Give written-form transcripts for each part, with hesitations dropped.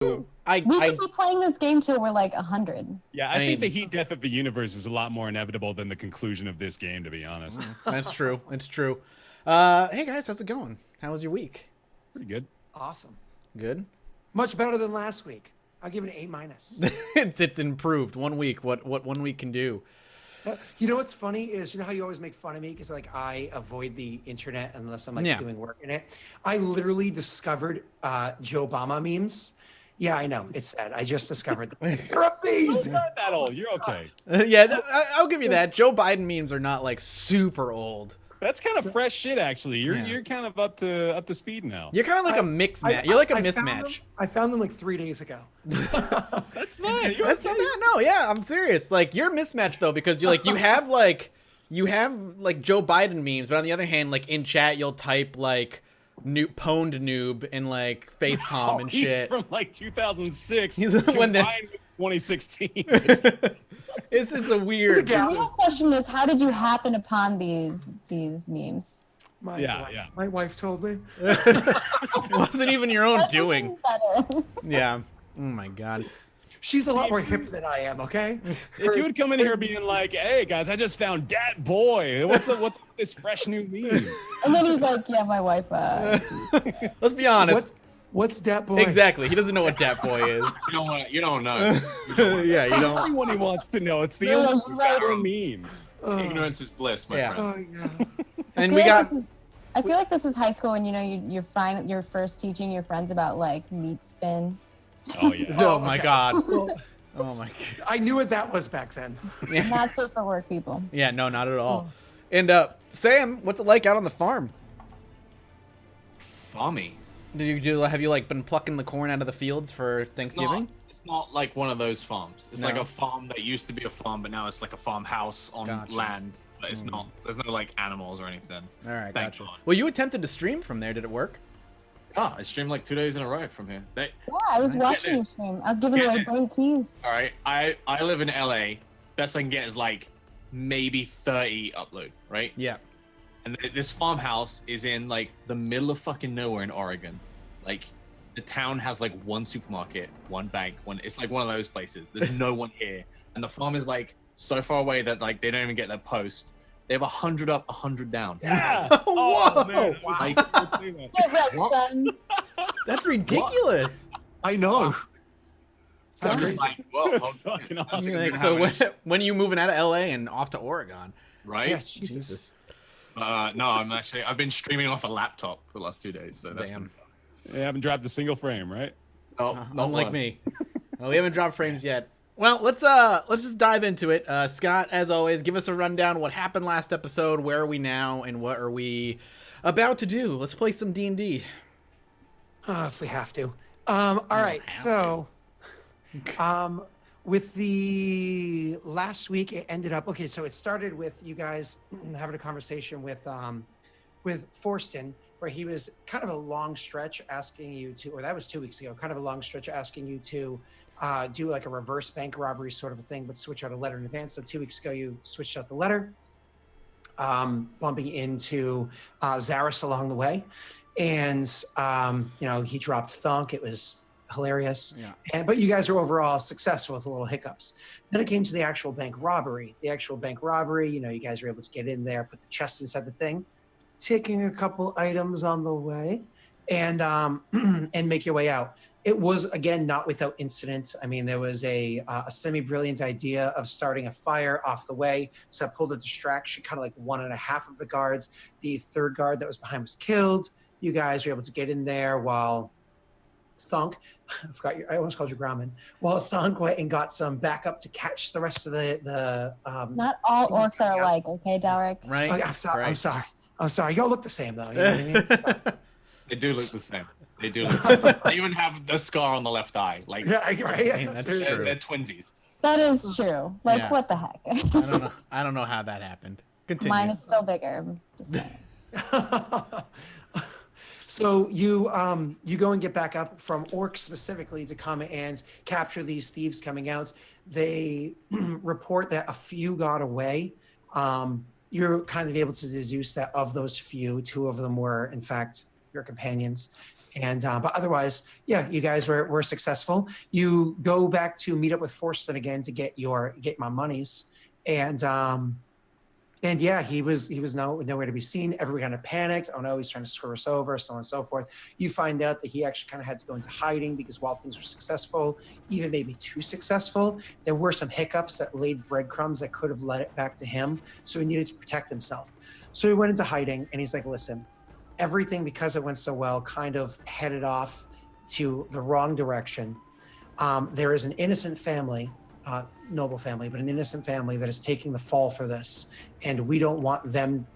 We could be playing this game till we're like 100. Yeah, I think the heat death of the universe is a lot more inevitable than the conclusion of this game, to be honest. That's true. It's true. Hey guys, how's it going? How was your week? Pretty good. Awesome. Good. Much better than last week. I'll give it an A-. It's improved 1 week. What 1 week can do. You know what's funny is, you know how you always make fun of me because like I avoid the internet unless I'm like doing work in it. I literally discovered Joe Obama memes. Yeah, I know. It's sad. I just discovered them. They're amazing. You're not that old. You're okay. I'll give you that. Joe Biden memes are not like super old. That's kind of fresh shit, actually. You're kind of up to speed now. You're kind of like a mix match. You're like a mismatch. I found them like 3 days ago. That's fine. That's not bad. No, yeah, I'm serious. Like you're mismatched though because you have Joe Biden memes, but on the other hand, like in chat you'll type like pwned noob and like face palm and shit. From like 2006 when the 2016. This is a weird. The real question is, how did you happen upon these memes? My wife told me. It wasn't even your own doing. Yeah. Oh my god. She's a lot more hip than I am, okay? If you would come in here being like, hey guys, I just found Dat Boy. What's this fresh new meme? And then he's like, yeah, my wife. Let's be honest. What's Dat Boy? Exactly. He doesn't know what Dat Boy is. You don't know. Yeah, you don't. Everyone he wants to know. It's the only meme. Ignorance is bliss, my friend. Oh yeah. And we got. I feel like this is high school, and you're first teaching your friends about like meat spin. Oh yeah. Oh my god. Oh my god. I knew what that was back then. Not safe for work, people. Yeah, no, not at all. And Sam, what's it like out on the farm? Farmy. Have you like been plucking the corn out of the fields for Thanksgiving? It's not like one of those farms. It's like a farm that used to be a farm, but now it's like a farmhouse on land. But it's not. There's no like animals or anything. All right, Thank gotcha. God. Well, you attempted to stream from there. Did it work? Yeah, I streamed like 2 days in a row from here. Yeah, I was watching your stream. I was giving away blank keys. All right, I live in LA. Best I can get is like maybe 30 upload, right? Yeah. And this farmhouse is in like the middle of fucking nowhere in Oregon. Like the town has like one supermarket, one bank, it's like one of those places. There's no one here. And the farm is like so far away that like they don't even get their post. They have 100 up, 100 down. Yeah. Whoa. Oh, man. Like, Get wrecked, son. That's ridiculous. I know. So That's I'm just crazy. like, well, That's fucking awesome. Like, so when are you moving out of LA and off to Oregon? right? Yes, Jesus. No, I've been streaming off a laptop for the last 2 days. So that's Damn. You haven't dropped a single frame, right? not Unlike one. me. Well, we haven't dropped frames yet. Well, let's just dive into it. Scott, as always, give us a rundown. What happened last episode? Where are we now? And what are we about to do? Let's play some D&D. If we have to. All right. So, with the last week, it ended up okay. So it started with you guys having a conversation with Forston, where he was kind of a long stretch asking you to, or that was 2 weeks ago, kind of a long stretch asking you to do like a reverse bank robbery sort of a thing, but switch out a letter in advance. So 2 weeks ago, you switched out the letter, bumping into Zaris along the way. And, he dropped thunk. It was hilarious. Yeah. But you guys were overall successful with a little hiccups. Then it came to the actual bank robbery. You guys were able to get in there, put the chest inside the thing, taking a couple items on the way, and make your way out. It was, again, not without incident. I mean, there was a semi-brilliant idea of starting a fire off the way. So I pulled a distraction, kind of like 1.5 of the guards. The third guard that was behind was killed. You guys were able to get in there while Thunk, I almost called you Grauman, while Thunk went and got some backup to catch the rest of the Not all orcs are alike, okay, Dalric? Right? Okay, I'm sorry. Right. I'm sorry. Y'all look the same, though. You know what I mean? They do look the same. They do. They even have the scar on the left eye. Like, Yeah, right. That's Seriously. true. they're twinsies. That is true. Like, Yeah. what the heck? I don't know how that happened. Continue. Mine is still bigger. I'm just saying. So you go and get back up from orcs specifically to come and capture these thieves coming out. They report that a few got away. You're kind of able to deduce that of those few, 2 of them were in fact your companions. And but otherwise, yeah, you guys were successful. You go back to meet up with Forston again to get my monies, and yeah, he was nowhere to be seen. Everybody kind of panicked. Oh no, he's trying to screw us over, so on and so forth. You find out that he actually kind of had to go into hiding because while things were successful, even maybe too successful, there were some hiccups that laid breadcrumbs that could have led it back to him. So he needed to protect himself. So he went into hiding, and he's like, listen, everything, because it went so well, kind of headed off to the wrong direction. There is an innocent family, noble family, but an innocent family that is taking the fall for this, and we don't want them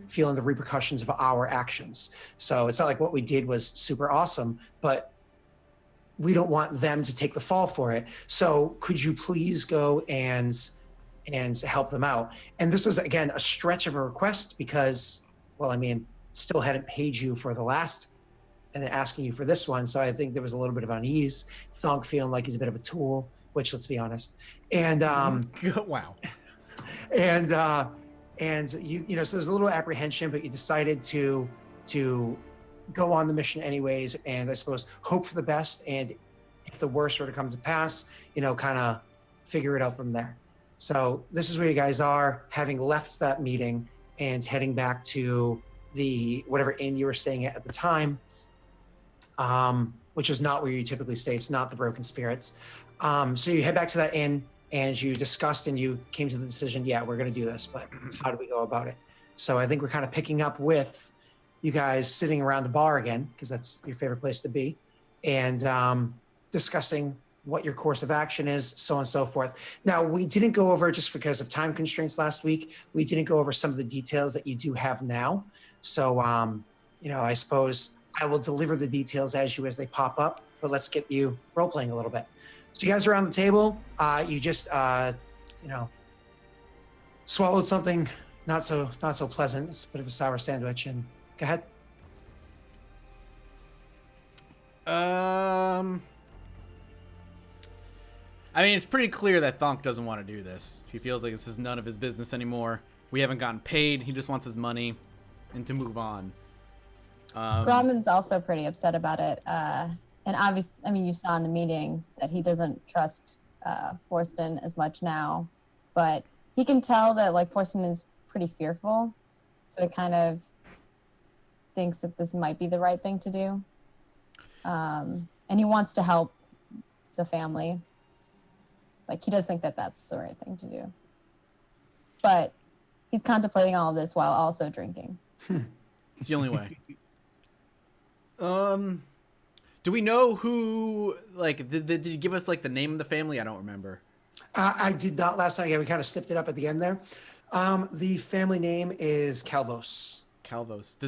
feeling the repercussions of our actions. So it's not like what we did was super awesome, but we don't want them to take the fall for it. So could you please go and help them out? And this is, again, a stretch of a request because, well, I mean, still hadn't paid you for the last and then asking you for this one. So I think there was a little bit of unease. Thonk feeling like he's a bit of a tool, which, let's be honest. And Wow. and you know, so there's a little apprehension, but you decided to go on the mission anyways, and I suppose hope for the best, and if the worst were to come to pass, you know, kind of figure it out from there. So this is where you guys are, having left that meeting and heading back to the whatever inn you were staying at the time, which is not where you typically stay. It's not the Broken Spirits. So you head back to that inn, and you discussed and you came to the decision, yeah, we're going to do this, but how do we go about it? So I think we're kind of picking up with you guys sitting around the bar again, because that's your favorite place to be, and discussing what your course of action is, so on and so forth. Now, we didn't go over, just because of time constraints last week, we didn't go over some of the details that you do have now. So, you know, I suppose I will deliver the details as they pop up, but let's get you role-playing a little bit. So you guys are around the table. You just, you know, swallowed something not so pleasant. It's a bit of a sour sandwich. And go ahead. I mean, it's pretty clear that Thonk doesn't want to do this. He feels like this is none of his business anymore. We haven't gotten paid. He just wants his money and to move on. Grauman's also pretty upset about it. And obviously, I mean, you saw in the meeting that he doesn't trust Forston as much now, but he can tell that, like, Forston is pretty fearful. So he kind of thinks that this might be the right thing to do. And he wants to help the family. Like, he does think that that's the right thing to do. But he's contemplating all of this while also drinking. It's the only way. Do we know who, like, did you give us, like, the name of the family? I don't remember. I did not last night. Yeah, we kind of slipped it up at the end there. The family name is Calvos. Calvos.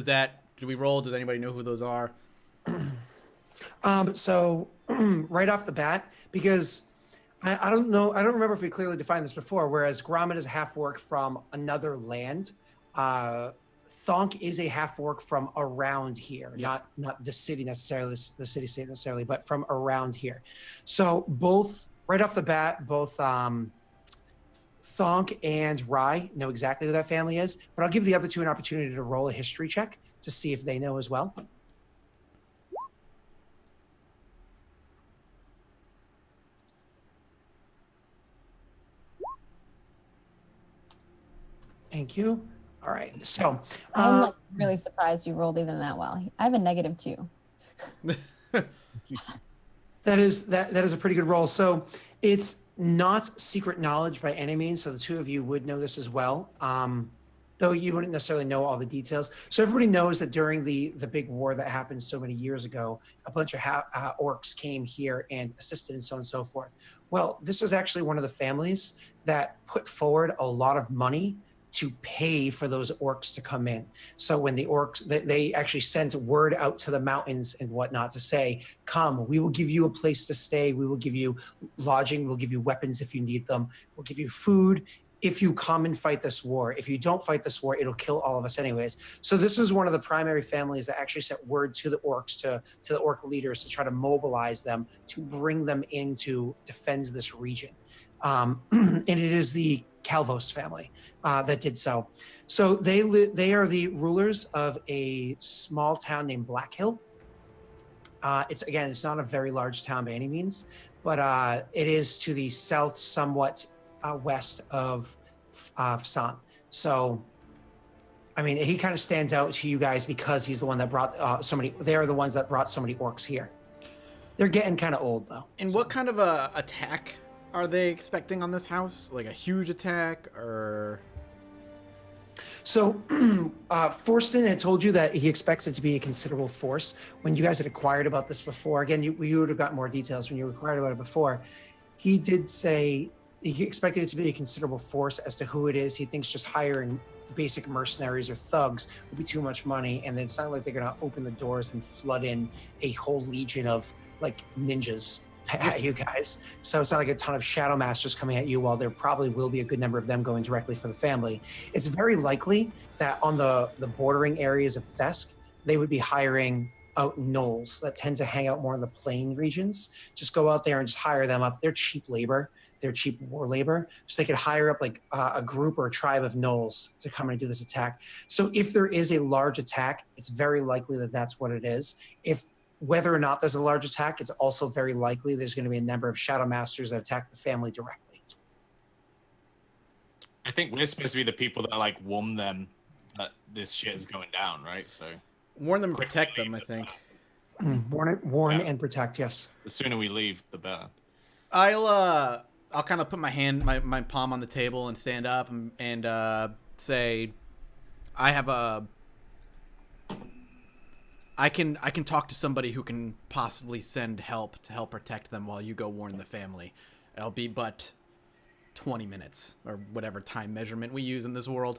Do we roll? Does anybody know who those are? So right off the bat, because I don't know, I don't remember if we clearly defined this before, whereas Grauman is a half-orc from another land. Thonk is a half-orc from around here, not the city necessarily, the city-state necessarily, but from around here. So both, right off the bat, both Thonk and Rye know exactly who that family is, but I'll give the other two an opportunity to roll a history check to see if they know as well. Thank you. All right, so I'm like really surprised you rolled even that well. I have a -2. That is a pretty good roll. So it's not secret knowledge by any means. So the two of you would know this as well, though you wouldn't necessarily know all the details. So everybody knows that during the big war that happened so many years ago, a bunch of orcs came here and assisted and so on and so forth. Well, this is actually one of the families that put forward a lot of money to pay for those orcs to come in. So when the orcs, they actually sent word out to the mountains and whatnot to say, come, we will give you a place to stay. We will give you lodging. We'll give you weapons if you need them. We'll give you food if you come and fight this war. If you don't fight this war, it'll kill all of us anyways. So this is one of the primary families that actually sent word to the orcs, to the orc leaders, to try to mobilize them, to bring them in to defend this region. And it is the Calvos family that did so. So they are the rulers of a small town named Black Hill. It's not a very large town by any means, but it is to the south, somewhat west of San. So, I mean, he kind of stands out to you guys because he's the one that brought so many. They're the ones that brought so many orcs here. They're getting kind of old though. And what kind of a attack are they expecting on this house? Like a huge attack, or? So, Forston had told you that he expects it to be a considerable force. When you guys had inquired about this before, again, you would have got more details when you inquired about it before. He did say he expected it to be a considerable force. As to who it is, he thinks just hiring basic mercenaries or thugs would be too much money, and it's not like they're going to open the doors and flood in a whole legion of like ninjas at you guys. So it's not like a ton of shadow masters coming at you, while there probably will be a good number of them going directly for the family. It's very likely that on the bordering areas of Thesk, they would be hiring out gnolls that tend to hang out more in the plain regions. Just go out there and just hire them up. They're cheap labor. They're cheap war labor. So they could hire up like a group or a tribe of gnolls to come and do this attack. So if there is a large attack, it's very likely that that's what it is. Whether or not there's a large attack, it's also very likely there's going to be a number of shadow masters that attack the family directly. I think we're supposed to be the people that like warn them that this shit is going down, right? So Warn them and protect them, I think. Warn and protect, yes. The sooner we leave, the better. I'll kind of put my palm on the table and stand up and say, I can talk to somebody who can possibly send help to help protect them while you go warn the family. It'll be but 20 minutes or whatever time measurement we use in this world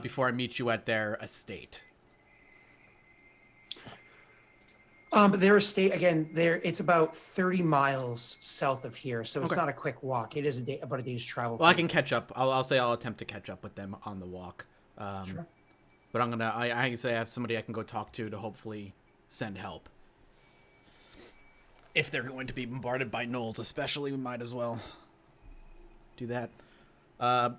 before I meet you at their estate. Their estate, again, it's about 30 miles south of here, so it's not a quick walk. It is about a day's travel. Well, I can catch up. I'll say I'll attempt to catch up with them on the walk. Sure. But I can say I have somebody I can go talk to hopefully send help. If they're going to be bombarded by gnolls, especially, we might as well do that. So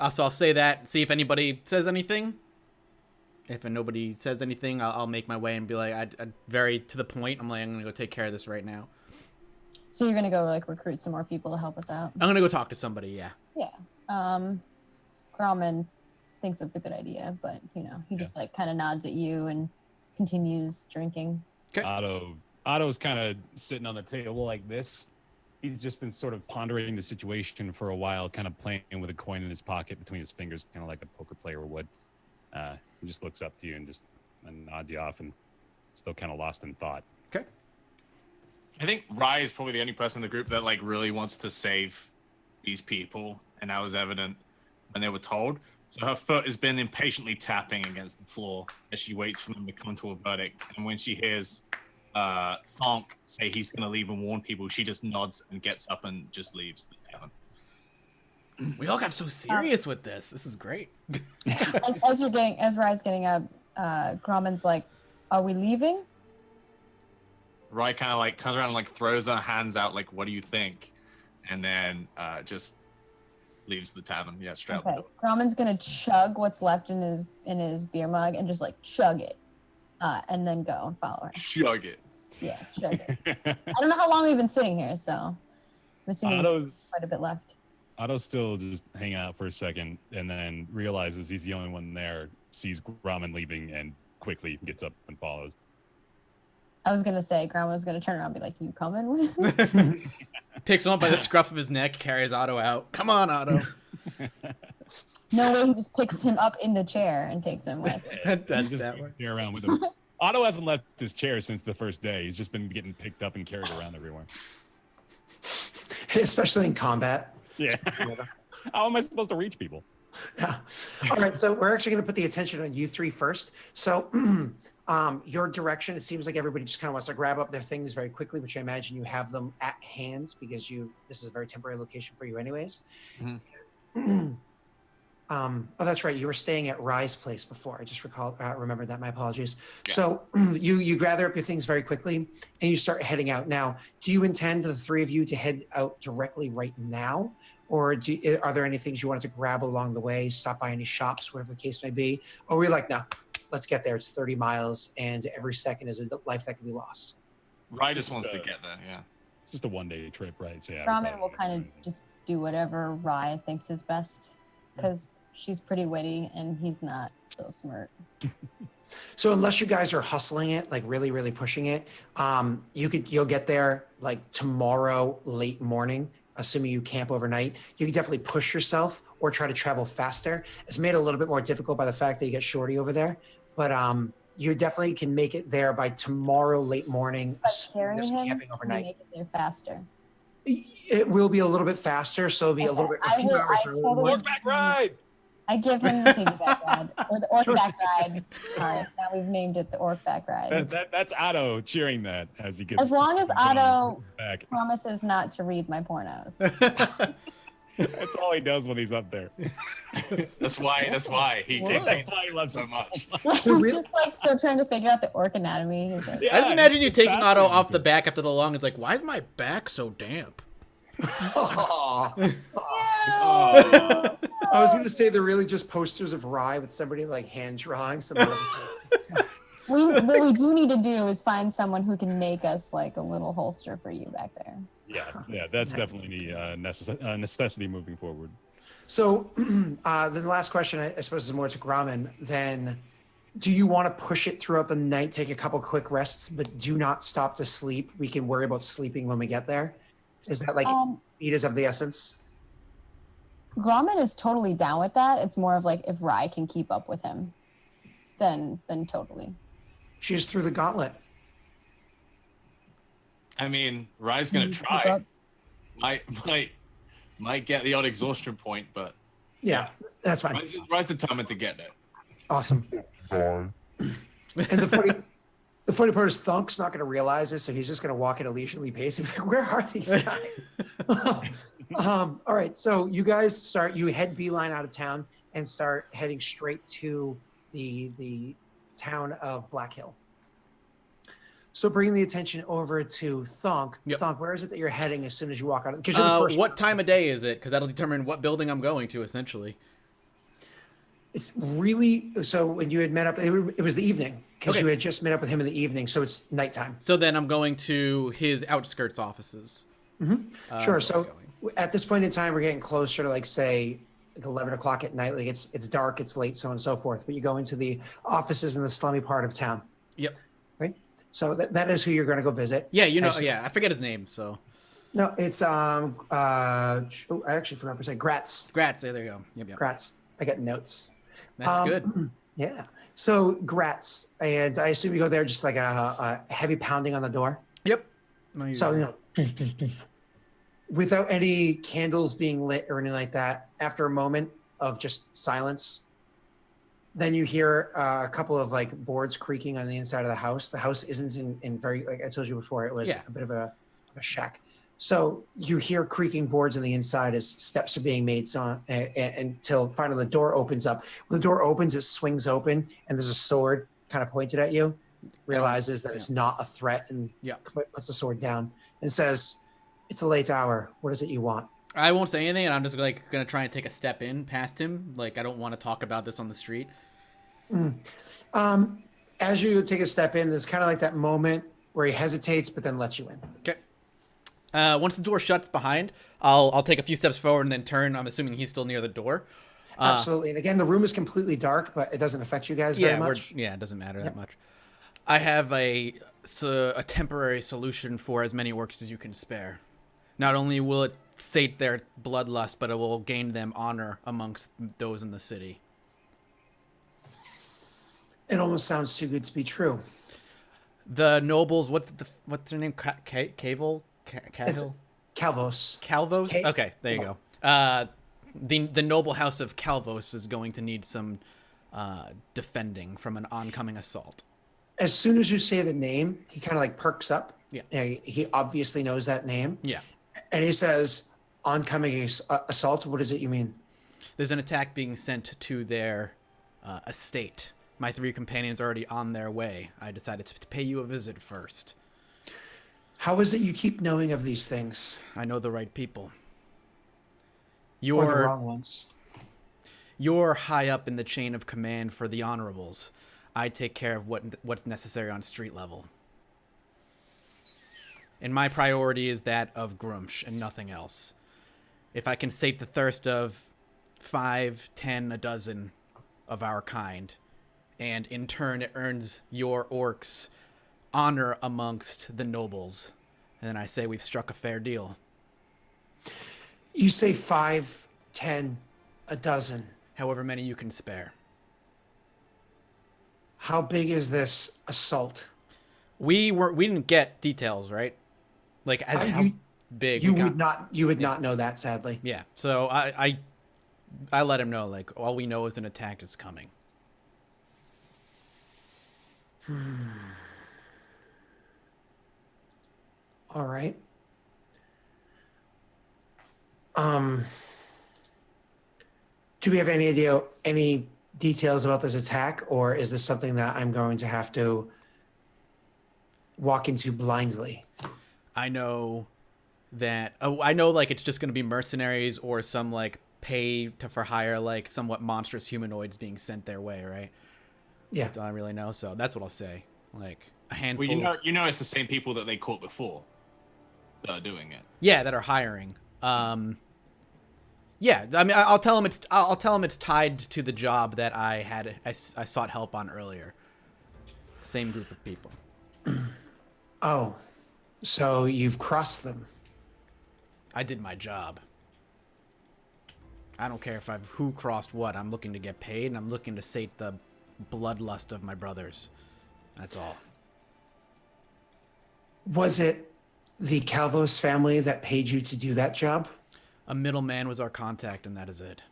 I'll say that and see if anybody says anything. If nobody says anything, I'll make my way and be like, I very to the point. I'm going to go take care of this right now. So you're gonna go like recruit some more people to help us out? I'm going to go talk to somebody, yeah. Yeah. Grauman thinks that's a good idea, but he just like kind of nods at you and continues drinking. Okay. Otto's kind of sitting on the table like this. He's just been sort of pondering the situation for a while, kind of playing with a coin in his pocket between his fingers, kind of like a poker player would. He just looks up to you and just nods you off and still kind of lost in thought. Okay. I think Rye is probably the only person in the group that like really wants to save these people, and that was evident when they were told. So her foot has been impatiently tapping against the floor as she waits for them to come to a verdict. And when she hears Thonk say he's going to leave and warn people, she just nods and gets up and just leaves the tavern. We all got so serious with this. This is great. as Rye's getting up, Grauman's like, "Are we leaving?" Rye kind of like turns around and like throws her hands out, like, "What do you think?" And then just leaves the tavern. Yeah, straight out the door. Grauman's gonna chug what's left in his beer mug and just like chug it, and then go and follow her. Chug it. Yeah, chug it. I don't know how long we've been sitting here, so I'm assuming there's quite a bit left. Otto's still just hanging out for a second and then realizes he's the only one there, sees Grauman leaving, and quickly gets up and follows. I was gonna say Grauman was gonna turn around and be like, "You coming with?" Picks him up by the scruff of his neck, carries Otto out. Come on, Otto. No way, he just picks him up in the chair and takes him with. Just here around with him. Otto hasn't left his chair since the first day. He's just been getting picked up and carried around everywhere. Especially in combat. Yeah. How am I supposed to reach people? Yeah. All right. So we're actually going to put the attention on you three first. So your direction, it seems like everybody just kind of wants to grab up their things very quickly, which I imagine you have them at hand because this is a very temporary location for you anyways. Mm-hmm. Oh, that's right. You were staying at Rye's place before. I just remembered that. My apologies. Yeah. So you gather up your things very quickly and you start heading out. Now, do you intend the three of you to head out directly right now? Or are there any things you wanted to grab along the way, stop by any shops, whatever the case may be? Or were you like, no, let's get there. It's 30 miles, and every second is a life that can be lost. Rye just wants to get there. Yeah. It's just a 1-day trip, right? So yeah. Gromit will kind of just do whatever Rye thinks is best, because she's pretty witty and he's not so smart. So unless you guys are hustling it, like really, really pushing it, you'll get there like tomorrow late morning, assuming you camp overnight. You can definitely push yourself or try to travel faster. It's made a little bit more difficult by the fact that you get Shorty over there, but you definitely can make it there by tomorrow late morning. But carrying him, camping can overnight. you make it there faster? It will be a little bit faster, so it'll be a little bit. A few hours early. Horseback ride. I give him the piggyback ride or the orcback ride. Sorry, now we've named it the orcback ride. That's Otto cheering that as he gets. As long as Otto back. promises not to read my pornos. That's all he does when he's up there. That's why That's why he loves so it much. He's just like still trying to figure out the orc anatomy. He's like, I just imagine you it's taking Otto fascinating off to the me. back after the long. It's like, why is my back so damp? Aw. Oh. I was gonna say they're really just posters of Rye with somebody like hand drawing some. what we do need to do is find someone who can make us like a little holster for you back there. Yeah, that's definitely a necessity moving forward. So then the last question, I suppose, is more to Gromit. Then, do you want to push it throughout the night, take a couple quick rests, but do not stop to sleep? We can worry about sleeping when we get there. Is that like speed is of the essence? Gromit is totally down with that. It's more of like if Rye can keep up with him, then totally. She's through the gauntlet. I mean, Rye's gonna try. Might get the odd exhaustion point, but Yeah, that's fine. Rye's determined to get there. Awesome. And the funny part is Thunk's not going to realize this, so he's just going to walk at a leisurely pace. He's like, where are these guys? All right, so you guys you head beeline out of town and start heading straight to the town of Black Hill. So bringing the attention over to Thunk. Yep. Thunk, where is it that you're heading as soon as you walk out? Because you're the first. What time of day is it? Because that'll determine what building I'm going to, essentially. It's really, so when you had met up, it was the evening, because Okay. you had just met up with him in the evening, so it's nighttime. So then I'm going to his outskirts offices. Sure. that's where So I'm at this point in time, we're getting closer to like 11 o'clock at night. Like it's dark, it's late, so on and so forth. But you go into the offices in the slummy part of town, Yep. right? So that is who you're going to go visit. Yeah, you know. I see. Yeah, I forget his name. So No, it's I actually forgot for a second. Gratz. Gratz. There you go. Yep. Gratz. I got notes. That's good. Yeah. So Gratz, and I assume you go there just like a heavy pounding on the door. Yep. So without any candles being lit or anything like that, after a moment of just silence, then you hear a couple of like boards creaking on the inside of the house. The house isn't in very, like I told you before, it was a bit of a shack. So you hear creaking boards on the inside as steps are being made, so until finally the door opens up. When the door opens, it swings open, and there's a sword kind of pointed at you. Realizes that it's not a threat, and puts the sword down and says, "It's a late hour. What is it you want?" I won't say anything, and I'm just like gonna try and take a step in past him. Like I don't want to talk about this on the street. As you take a step in, there's kind of like that moment where he hesitates, but then lets you in. Okay. Once the door shuts behind, I'll take a few steps forward and then turn. I'm assuming he's still near the door. Absolutely. And again, the room is completely dark, but it doesn't affect you guys very much. It doesn't matter that much. I have a temporary solution for as many orcs as you can spare. Not only will it sate their bloodlust, but it will gain them honor amongst those in the city. It almost sounds too good to be true. The nobles, what's their name? Cavill? It's Calvos. Calvos? Okay, there you go. The noble house of Calvos is going to need some defending from an oncoming assault. As soon as you say the name, he kind of like perks up. Yeah. He obviously knows that name. Yeah. And he says, oncoming assault, what is it you mean? There's an attack being sent to their estate. My 3 companions are already on their way. I decided to pay you a visit first. How is it you keep knowing of these things? I know the right people. Or the wrong ones? You're high up in the chain of command for the honorables. I take care of what's necessary on street level. And my priority is that of Grumsh and nothing else. If I can sate the thirst of 5, 10, a dozen of our kind, and in turn it earns your orcs honor amongst the nobles, and then I say we've struck a fair deal. You say 5, 10, a dozen. However many you can spare. How big is this assault? We didn't get details, right? Like as how big you would not know that, sadly. Yeah. So I let him know, like, all we know is an attack is coming. All right. Do we have any idea, any details about this attack, or is this something that I'm going to have to walk into blindly? I know that I know like it's just going to be mercenaries or some like pay for hire, like somewhat monstrous humanoids being sent their way, right? Yeah. That's all I really know. So that's what I'll say. Like a handful. Well, you know, it's the same people that they caught before that are doing it. Yeah, that are hiring. Yeah, I mean, I'll tell him it's tied to the job that I sought help on earlier. Same group of people. Oh, so you've crossed them. I did my job. I don't care if who crossed what. I'm looking to get paid, and I'm looking to sate the bloodlust of my brothers. That's all. Was it the Calvos family that paid you to do that job? A middleman was our contact, and that is it.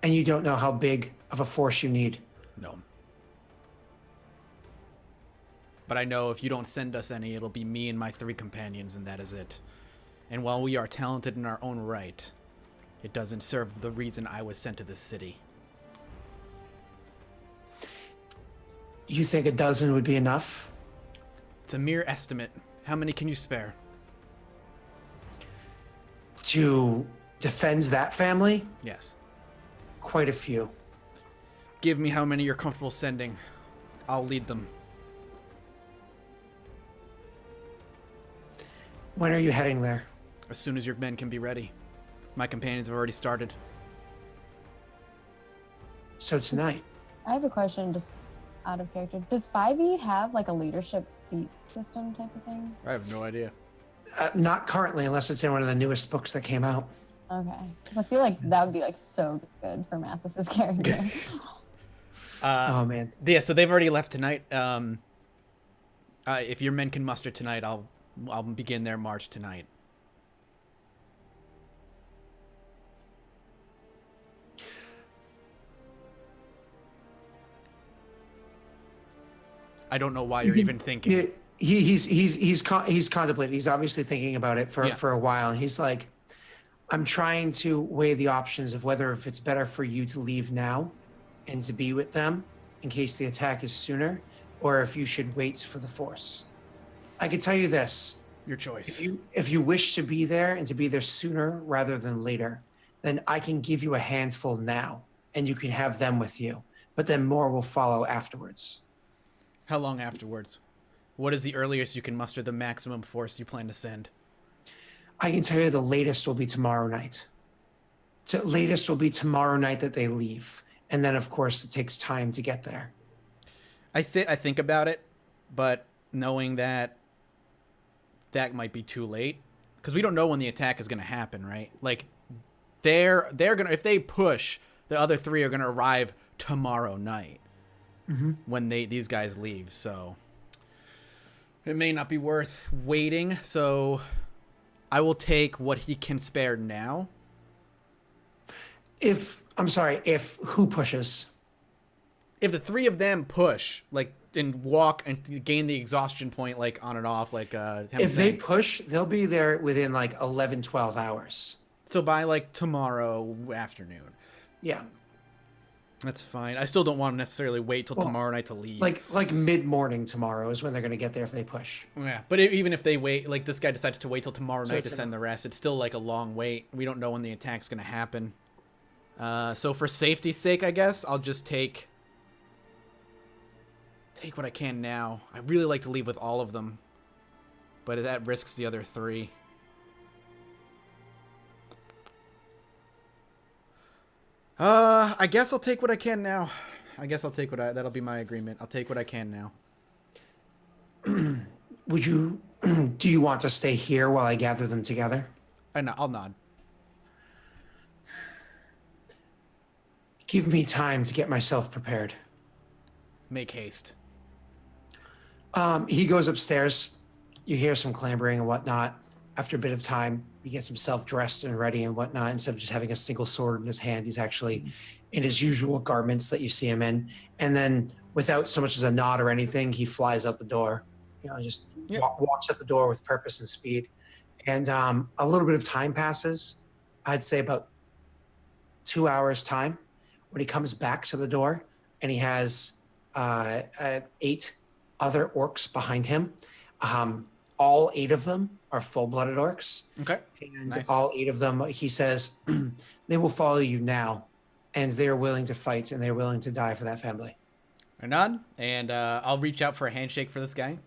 And you don't know how big of a force you need? No. But I know if you don't send us any, it'll be me and my 3 companions, and that is it. And while we are talented in our own right, it doesn't serve the reason I was sent to this city. You think a dozen would be enough? It's a mere estimate. How many can you spare? To defend that family? Yes. Quite a few. Give me how many you're comfortable sending. I'll lead them. When are you heading there? As soon as your men can be ready. My companions have already started. So tonight. I have a question just out of character. Does 5e have like a leadership feat system type of thing? I have no idea. Not currently, unless it's in one of the newest books that came out. Okay. Because I feel like that would be like so good for Mathis's character. Oh, man. Yeah, so they've already left tonight. If your men can muster tonight, I'll begin their march tonight. I don't know why you're even thinking. He's contemplating. He's obviously thinking about it for a while, and he's like, I'm trying to weigh the options of whether if it's better for you to leave now and to be with them in case the attack is sooner, or if you should wait for the force. I can tell you this. Your choice. If you wish to be there and to be there sooner rather than later, then I can give you a handful now and you can have them with you, but then more will follow afterwards. How long afterwards? What is the earliest you can muster the maximum force you plan to send? I can tell you the latest will be tomorrow night. The latest will be tomorrow night that they leave. And then, of course, it takes time to get there. I think about it, but knowing that might be too late, because we don't know when the attack is going to happen, right? Like, they're gonna, if they push, the other 3 are going to arrive tomorrow night when these guys leave. So it may not be worth waiting. So I will take what he can spare now. If who pushes? If the 3 of them push, like, and walk and gain the exhaustion point, like, on and off, like, if they push, they'll be there within like 11, 12 hours. So by like tomorrow afternoon. Yeah. That's fine. I still don't want to necessarily wait till tomorrow night to leave. Like mid-morning tomorrow is when they're going to get there if they push. Yeah, but even if they wait, like, this guy decides to wait till tomorrow night to send the rest, it's still like a long wait. We don't know when the attack's going to happen. So for safety's sake, I guess I'll just take what I can now. I really like to leave with all of them, but that risks the other 3. I guess I'll take what I can now. That'll be my agreement. I'll take what I can now. Would you, do you want to stay here while I gather them together? I'll nod. Give me time to get myself prepared. Make haste. He goes upstairs. You hear some clambering and whatnot. After a bit of time, he gets himself dressed and ready and whatnot. Instead of just having a single sword in his hand, he's actually in his usual garments that you see him in. And then, without so much as a nod or anything, he flies out the door. Just walks out the door with purpose and speed. And a little bit of time passes. I'd say about 2 hours time. When he comes back to the door, and he has 8 other orcs behind him. All 8 of them are full-blooded orcs. Okay. And nice. all 8 of them, he says, they will follow you now, and they are willing to fight, and they're willing to die for that family. I nod, and I'll reach out for a handshake for this guy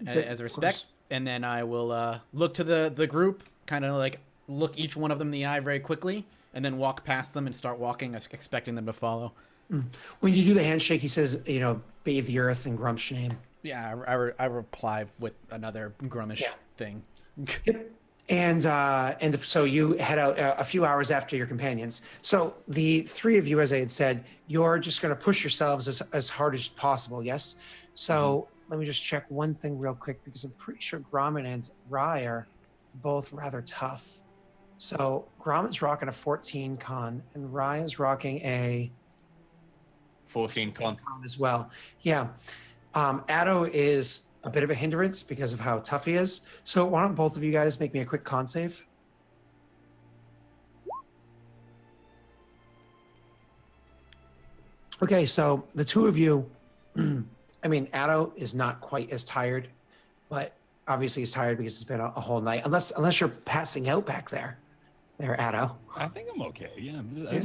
as a respect, and then I will look to the group, kind of like look each one of them in the eye very quickly, and then walk past them and start walking, expecting them to follow. When you do the handshake, he says, bathe the earth in Grump's name. Yeah, I reply with another Grummish thing. Yep. And so you head out a few hours after your companions. So the 3 of you, as I had said, you're just going to push yourselves as hard as possible, yes? So let me just check one thing real quick, because I'm pretty sure Gromit and Rye are both rather tough. So Gromit's rocking a 14 con, and Rye is rocking a 14 con as well. Yeah. Addo is a bit of a hindrance because of how tough he is. So why don't both of you guys make me a quick con save? Okay, so the 2 of you, Addo is not quite as tired, but obviously he's tired because it's been a whole night. Unless you're passing out back there, Addo. I think I'm okay. Yeah, I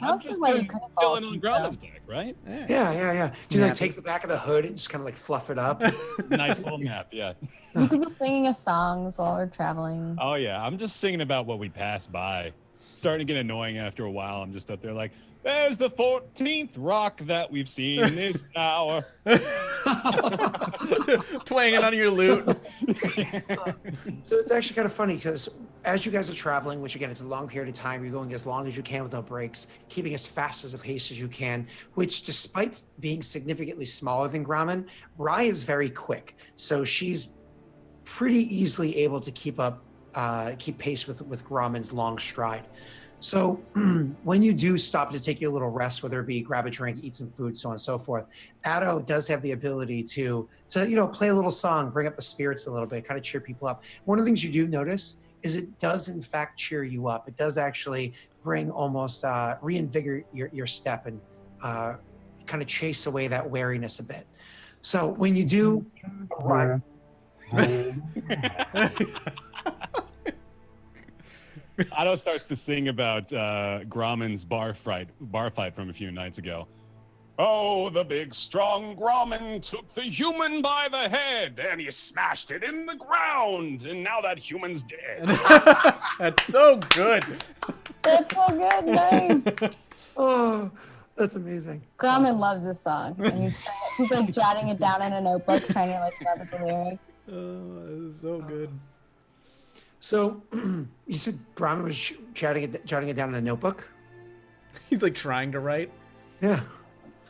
don't see why you couldn't fall chilling on asleep, Grommet's back, right? Yeah. Do you take the back of the hood and just kind of like fluff it up? Nice little nap. Yeah. You could be singing us songs while we're traveling. Oh yeah, I'm just singing about what we passed by. Starting to get annoying after a while. I'm just up there like, there's the 14th rock that we've seen this hour. Twanging on your lute. So it's actually kind of funny because as you guys are traveling, which again, it's a long period of time, you're going as long as you can without breaks, keeping as fast as a pace as you can, which despite being significantly smaller than Gromit, Rye is very quick. So she's pretty easily able to keep pace with Gromit's long stride. So when you do stop to take your little rest, whether it be grab a drink, eat some food, so on and so forth, Addo does have the ability to play a little song, bring up the spirits a little bit, kind of cheer people up. One of the things you do notice is it does in fact cheer you up. It does actually bring almost reinvigorate your step and kind of chase away that wariness a bit. So when you do arrive, Otto starts to sing about Grommen's bar fight from a few nights ago. Oh, the big strong Grommen took the human by the head and he smashed it in the ground, and now that human's dead. That's so good. That's so good, nice. Oh, that's amazing. Gromit loves this song, and he's like jotting it down in a notebook, trying to like remember the lyrics. Oh, this is so good. So you said Gromit was jotting it down in a notebook? He's like trying to write. Yeah.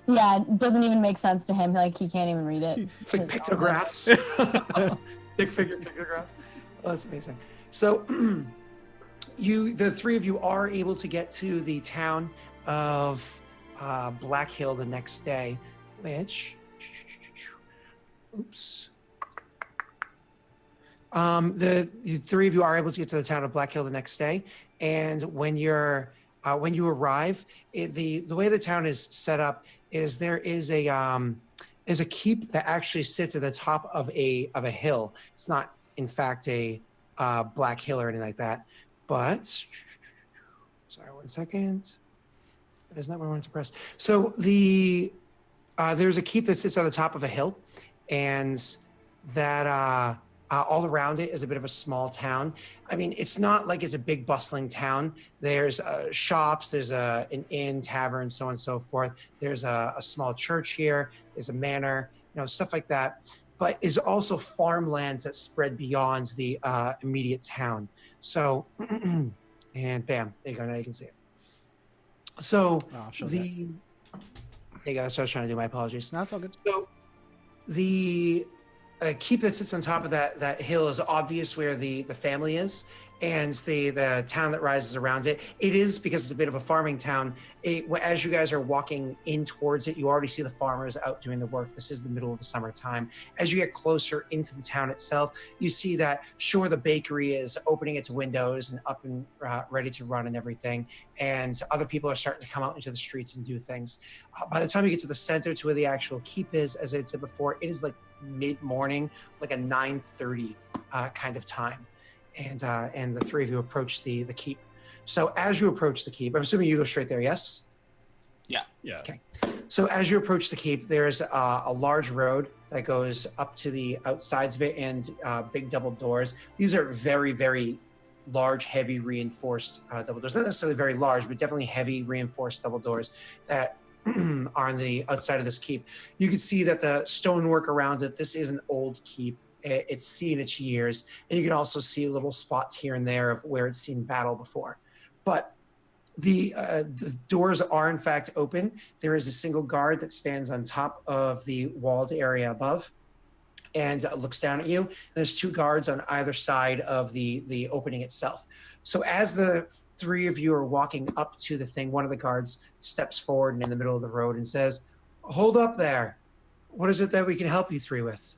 Yeah, it doesn't even make sense to him. Like he can't even read it. It's like pictographs. Stick figure pictographs. Oh, that's amazing. So the 3 of you are able to get to the town of Black Hill the next day, which the 3 of you are able to get to the town of Black Hill the next day, and when you arrive, the way the town is set up is there is a keep that actually sits at the top of a hill. It's not in fact a Black Hill or anything like that, but Sorry, 1 second. That is not what I wanted to press. So there's a keep that sits on the top of a hill, and that all around it is a bit of a small town. I mean, it's not like it's a big bustling town. There's shops, there's an inn, tavern, so on and so forth. There's a small church here. There's a manor, stuff like that. But there's also farmlands that spread beyond the immediate town. So, and bam, there you go. Now you can see it. So there you go. That's what I was trying to do. My apologies. No, it's all good. So the keep that sits on top of that hill is obvious where the family is, and the town that rises around it. It is, because it's a bit of a farming town. As you guys are walking in towards it, you already see the farmers out doing the work. This is the middle of the summertime. As you get closer into the town itself, you see that, sure, the bakery is opening its windows and up and ready to run and everything. And other people are starting to come out into the streets and do things. By the time you get to the center, to where the actual keep is, as I said before, it is like mid-morning, like a 9:30 kind of time. And the three of you approach the keep. So as you approach the keep, I'm assuming you go straight there, yes? Yeah. Okay. So as you approach the keep, there's a large road that goes up to the outsides of it, and big double doors. These are very, very large, heavy reinforced double doors. Not necessarily very large, but definitely heavy reinforced double doors that are on the outside of this keep. You can see that the stonework around it, this is an old keep. It's seen its years, and you can also see little spots here and there of where it's seen battle before. But the doors are in fact open. There is a single guard that stands on top of the walled area above and looks down at you. There's two guards on either side of the opening itself. So as the three of you are walking up to the thing, one of the guards steps forward and in the middle of the road and says, "Hold up there. What is it that we can help you three with?"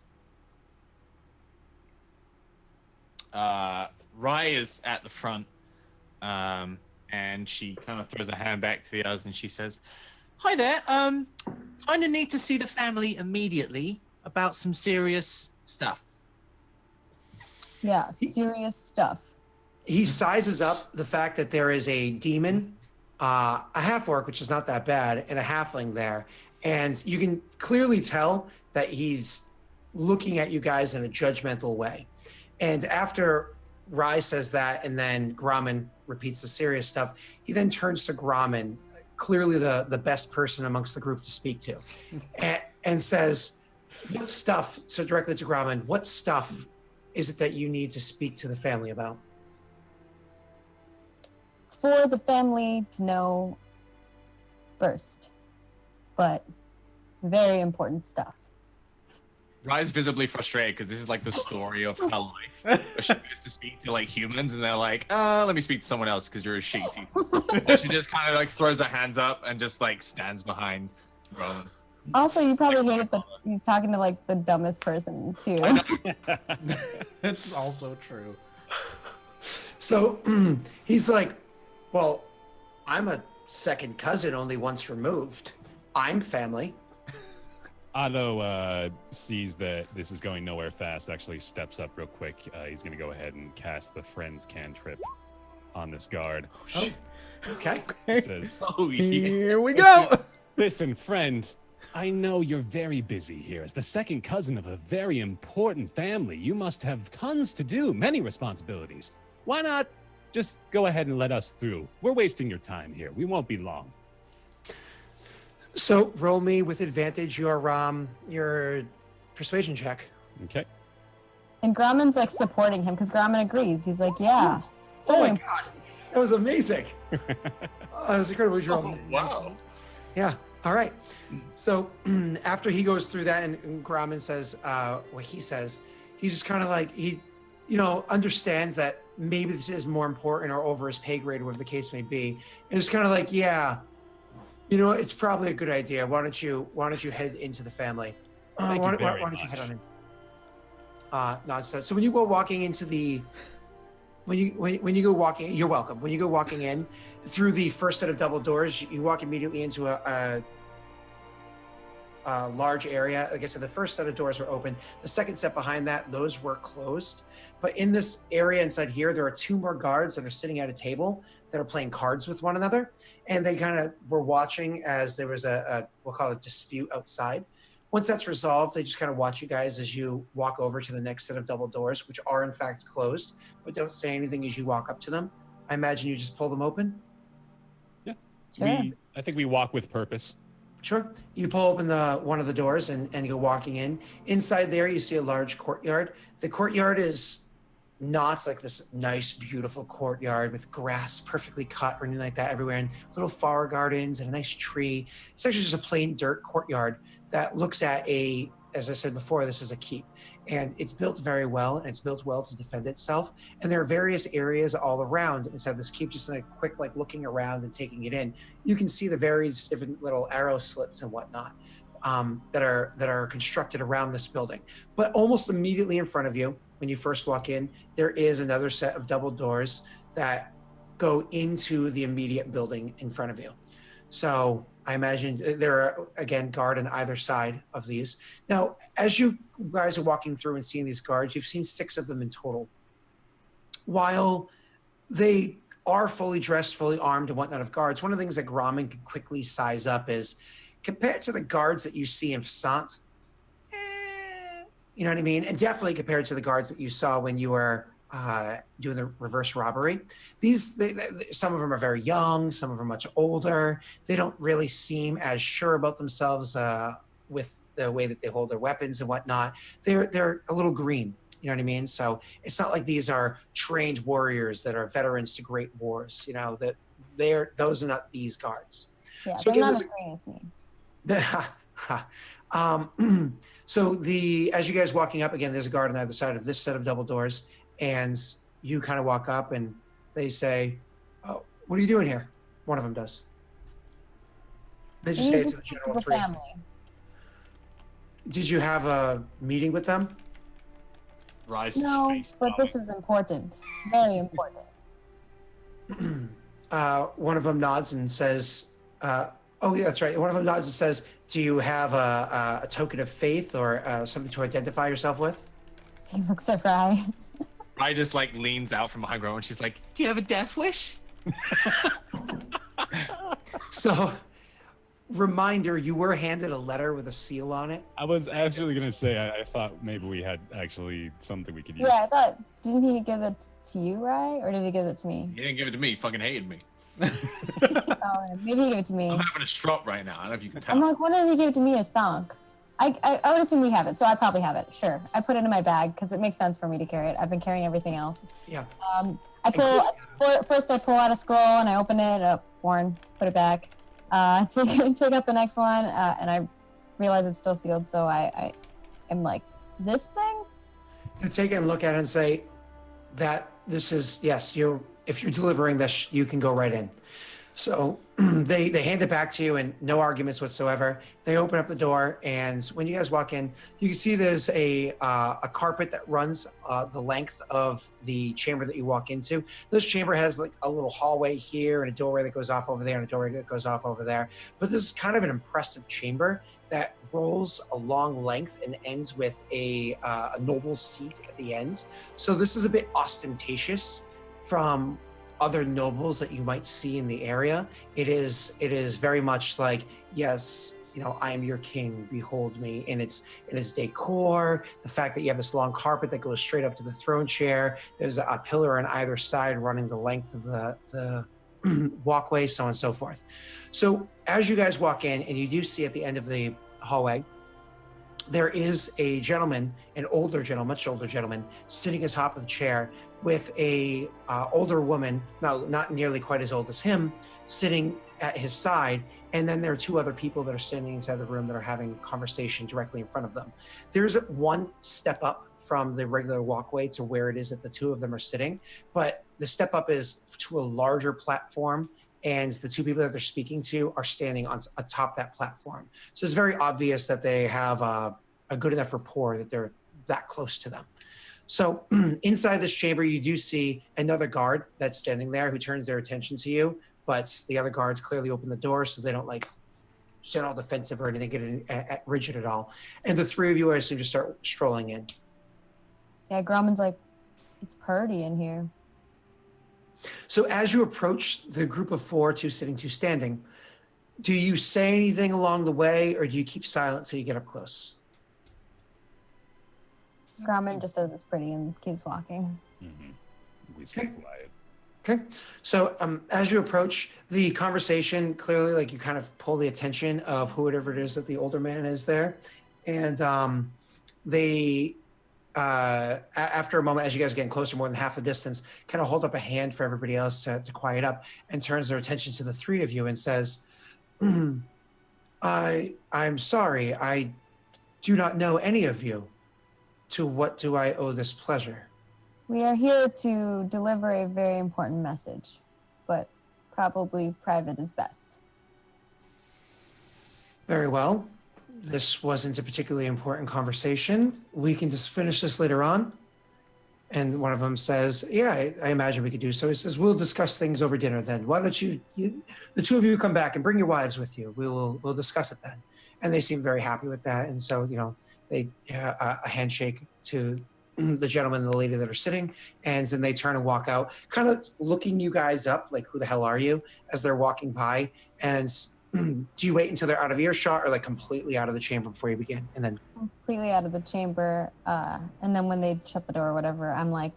Rye is at the front, and she kind of throws a hand back to the others, and she says, "Hi there. Kind of need to see the family immediately about some serious stuff." Yeah, serious stuff. He sizes up the fact that there is a demon, a half-orc, which is not that bad, and a halfling there. And you can clearly tell that he's looking at you guys in a judgmental way. And after Rye says that, and then Grommen repeats the serious stuff, he then turns to Grommen, clearly the best person amongst the group to speak to, and says, "What stuff," so directly to Grommen, "what stuff is it that you need to speak to the family about?" It's for the family to know first, but very important stuff. Rye's visibly frustrated because this is like the story of her life. Where she goes to speak to like humans, and they're like, let me speak to someone else because you're a shitty teeth. And she just kind of like throws her hands up and just like stands behind Rowan. Also, you probably hate that he's talking to like the dumbest person too. That's also true. So he's like, "Well, I'm a second cousin only once removed. I'm family." Otto sees that this is going nowhere fast, actually steps up real quick. He's going to go ahead and cast the Friends Cantrip on this guard. Oh, okay. He says, Oh, yeah. Here we go. "Listen, friend, I know you're very busy here. As the second cousin of a very important family, you must have tons to do, many responsibilities. Why not just go ahead and let us through? We're wasting your time here. We won't be long." So roll me with advantage your persuasion check. Okay. And Grommen's like supporting him because Grommen agrees. He's like, "Yeah." Oh my god, that was amazing. That was incredible. Oh, wow. Yeah. All right. So after he goes through that, and Grommen says what he says, he's just kind of like, he, understands that maybe this is more important or over his pay grade, whatever the case may be, and it's kind of like, yeah, it's probably a good idea. Why don't you head into the family? Why don't you head on in? Nonsense. So when you go walking into the, when you go walking, you're welcome. When you go walking in through the first set of double doors, you walk immediately into large area. Like I said, the first set of doors were open. The second set behind that, those were closed. But in this area inside here, there are 2 more guards that are sitting at a table that are playing cards with one another. And they kind of were watching as there was we'll call it dispute outside. Once that's resolved, they just kind of watch you guys as you walk over to the next set of double doors, which are in fact closed, but don't say anything as you walk up to them. I imagine you just pull them open. Yeah. Sure. I think we walk with purpose. Sure. You pull open one of the doors and you're walking in. Inside there, you see a large courtyard. The courtyard is not like this nice, beautiful courtyard with grass perfectly cut or anything like that everywhere, and little flower gardens and a nice tree. It's actually just a plain dirt courtyard that looks at as I said before, this is a keep. And it's built very well, and it's built well to defend itself. And there are various areas all around inside this keep, just in a quick looking around and taking it in. You can see the various different little arrow slits and whatnot that are constructed around this building. But almost immediately in front of you, when you first walk in, there is another set of double doors that go into the immediate building in front of you. So I imagine there are, again, guard on either side of these. Now, as you guys are walking through and seeing these guards, you've seen 6 of them in total. While they are fully dressed, fully armed and whatnot of guards, one of the things that Grommen can quickly size up is, compared to the guards that you see in Fasant, you know what I mean? And definitely compared to the guards that you saw when you were doing the reverse robbery. Some of them are very young, some of them are much older. They don't really seem as sure about themselves with the way that they hold their weapons and whatnot. They're a little green, you know what I mean? So it's not like these are trained warriors that are veterans to great wars, you know, that those are not these guards. Yeah, So they're again, not as green as me. So as you guys walking up, again, there's a guard on either side of this set of double doors, and you kind of walk up and they say, "Oh, what are you doing here?" One of them does. They just say it to the general 3. Family. Did you have a meeting with them? Rise's No, face but this is important. Very important. One of them nods and says, "Oh, yeah, that's right." One of them nods and says, "Do you have a token of faith or something to identify yourself with?" He looks at Rye. I just leans out from behind Grommen and she's like, "Do you have a death wish?" So, reminder, you were handed a letter with a seal on it. I was actually going to say, I thought maybe we had actually something we could use. Yeah, I thought, didn't he give it to you, Rye? Or did he give it to me? He didn't give it to me. He fucking hated me. Oh, maybe he gave it to me. I'm having a strop right now. I don't know if you can tell. I'm like, wondering if he gave it to me or Thunk. I would assume we have it, so I probably have it. Sure. I put it in my bag because it makes sense for me to carry it. I've been carrying everything else. Yeah. First I pull out a scroll and I open it up, Warren, put it back. Take out the next one, and I realize it's still sealed, so I am like, this thing? You take it and look at it and say that this is, yes, if you're delivering this, you can go right in. So they hand it back to you and no arguments whatsoever. They open up the door, and when you guys walk in, you can see there's a carpet that runs the length of the chamber that you walk into. This chamber has like a little hallway here and a doorway that goes off over there and a doorway that goes off over there. But this is kind of an impressive chamber that rolls a long length and ends with a noble seat at the end. So this is a bit ostentatious from other nobles that you might see in the area. It is very much like, yes, you know, I am your king, behold me. And it's decor, the fact that you have this long carpet that goes straight up to the throne chair. There's a pillar on either side running the length of the walkway, so on and so forth. So as you guys walk in, and you do see at the end of the hallway, there is a gentleman, an older gentleman, much older gentleman, sitting atop of the chair with a older woman, no, not nearly quite as old as him, sitting at his side. And then there are 2 other people that are standing inside the room that are having conversation directly in front of them. There's one step up from the regular walkway to where it is that the 2 of them are sitting, but the step up is to a larger platform, and the 2 people that they're speaking to are standing on atop that platform. So it's very obvious that they have a good enough rapport that they're that close to them. So inside this chamber, you do see another guard that's standing there who turns their attention to you, but the other guards clearly open the door so they don't get all defensive or anything, get rigid at all. And the three of you, I assume, just start strolling in. Yeah, Grauman's like, it's purdy in here. So as you approach the group of 4, 2 sitting, 2 standing, do you say anything along the way, or do you keep silent till you get up close? Grauman just says it's pretty and keeps walking. Mm-hmm. We stay quiet. Okay. So as you approach the conversation, clearly, like, you kind of pull the attention of whoever it is that the older man is there. And they, after a moment, as you guys are getting closer, more than half the distance, kind of hold up a hand for everybody else to quiet up, and turns their attention to the three of you and says, I'm sorry, I do not know any of you. To what do I owe this pleasure? We are here to deliver a very important message, but probably private is best. Very well. This wasn't a particularly important conversation. We can just finish this later on. And one of them says, yeah, I imagine we could do so. He says, we'll discuss things over dinner then. Why don't you the two of you come back and bring your wives with you. We'll discuss it then. And they seem very happy with that. And so, they a handshake to the gentleman and the lady that are sitting, and then they turn and walk out, kind of looking you guys up, like, who the hell are you, as they're walking by. And do you wait until they're out of earshot, or like completely out of the chamber before you begin? And then completely out of the chamber. And then when they shut the door or whatever, I'm like,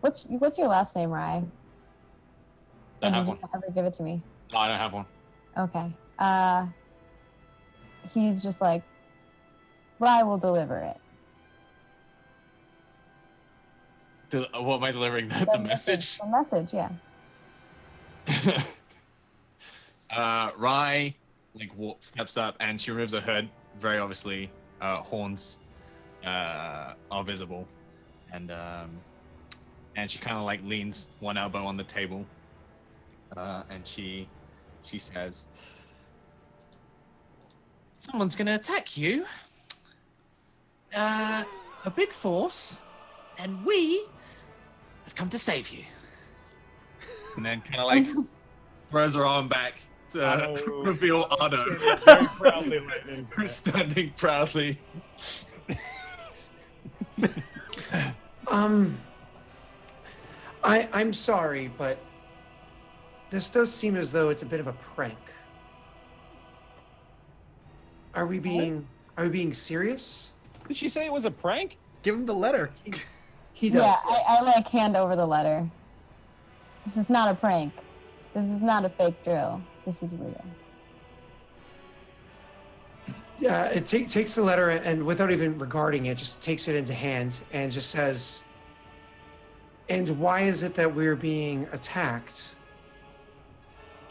what's your last name, Rye? I Or have did one. you ever give it to me? No, I don't have one. Okay. He's just like, Rye will deliver it. What am I delivering? The message? The message, yeah. Rye steps up, and she removes her hood. Very obviously, horns are visible, and she kind of leans one elbow on the table, and she says, "Someone's gonna attack you. A big force, and we have come to save you." And then kind of throws her arm back to reveal Otto. Very proudly letting him Standing proudly. I'm sorry, but this does seem as though it's a bit of a prank. Are we being serious? Did she say it was a prank? Give him the letter. He does. Yeah, yes. I hand over the letter. This is not a prank. This is not a fake drill. This is real. Yeah, it takes the letter and without even regarding it, just takes it into hand and just says, "And why is it that we're being attacked?"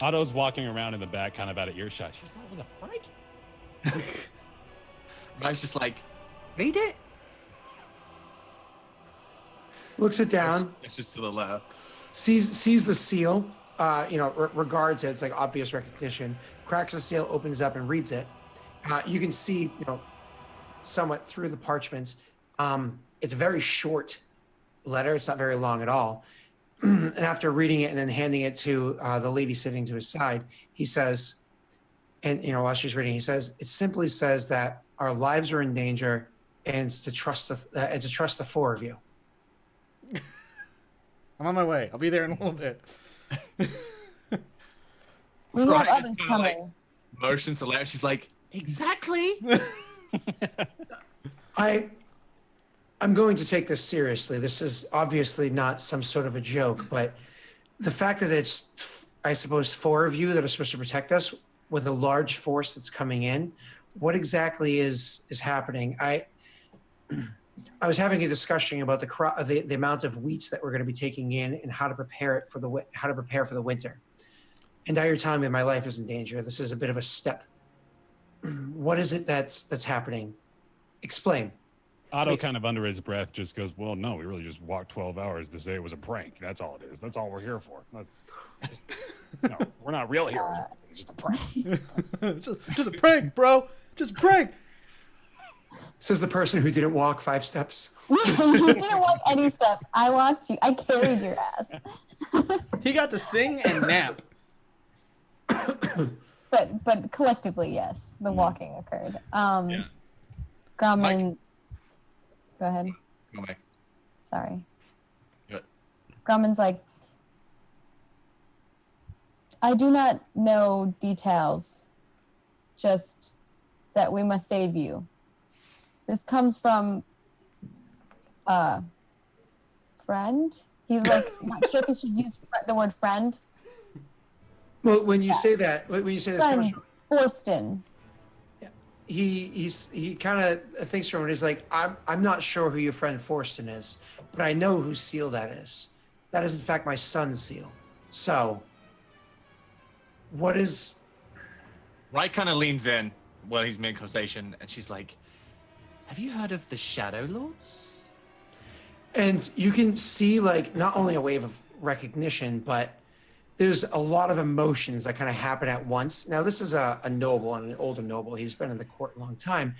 Otto's walking around in the back, kind of out of earshot. She thought it was a prank? I was just read it. Looks it down, It's just to the letter. sees the seal, regards it. It's like obvious recognition. Cracks the seal, opens up, and reads it. You can see, somewhat through the parchments. It's a very short letter. It's not very long at all. And after reading it and then handing it to the lady sitting to his side, he says, and while she's reading, he says, it simply says that our lives are in danger, and to trust the four of you. I'm on my way. I'll be there in a little bit. We have Right, others just kinda coming. Motions to Larry. She's like, exactly. I'm going to take this seriously. This is obviously not some sort of a joke, but the fact that it's, I suppose, four of you that are supposed to protect us with a large force that's coming in, what exactly is happening? I was having a discussion about the amount of wheats that we're going to be taking in and how to prepare for the winter. And now you're telling me my life is in danger. This is a bit of a step. What is it that's happening? Explain. Otto kind of under his breath just goes, well, no, we really just walked 12 hours to say it was a prank. That's all it is. That's all we're here for. No, we're not real heroes. It's just a prank. just a prank, bro. Just a prank. Says the person who didn't walk 5 steps. You didn't walk any steps. I walked you. I carried your ass. He got to sing and nap. but collectively, yes, the walking occurred. Yeah. Grumman, go ahead. Go back. Sorry. Good. Grumman's like, I do not know details, just that we must save you. This comes from a friend. He's like, not sure if he should use the word friend. Well, when you say that, when you say this comes Friend from, Forston. he kind of thinks from it. He's like, I'm not sure who your friend Forston is, but I know whose seal that is. That is in fact my son's seal. So, what is? Rye kind of leans in while he's mid conversation, and she's like, "Have you heard of the Shadow Lords?" And you can see like not only a wave of recognition, but there's a lot of emotions that kind of happen at once. Now, this is a noble and an older noble. He's been in the court a long time.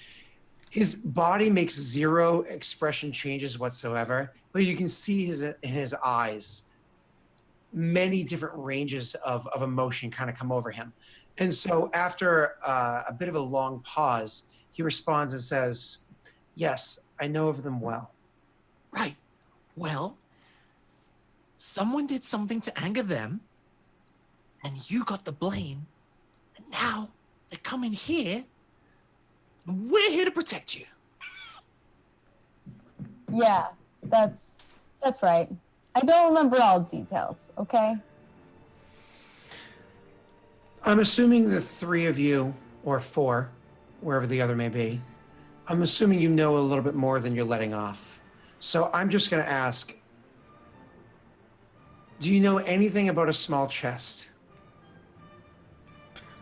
His body makes zero expression changes whatsoever, but you can see in his eyes many different ranges of emotion kind of come over him. And so after a bit of a long pause, he responds and says, "Yes, I know of them well." Right. Well, someone did something to anger them, and you got the blame, and now they're coming here, and we're here to protect you. Yeah, that's right. I don't remember all details, okay? I'm assuming the three of you, or four, wherever the other may be, I'm assuming you know a little bit more than you're letting off. So I'm just going to ask, do you know anything about a small chest?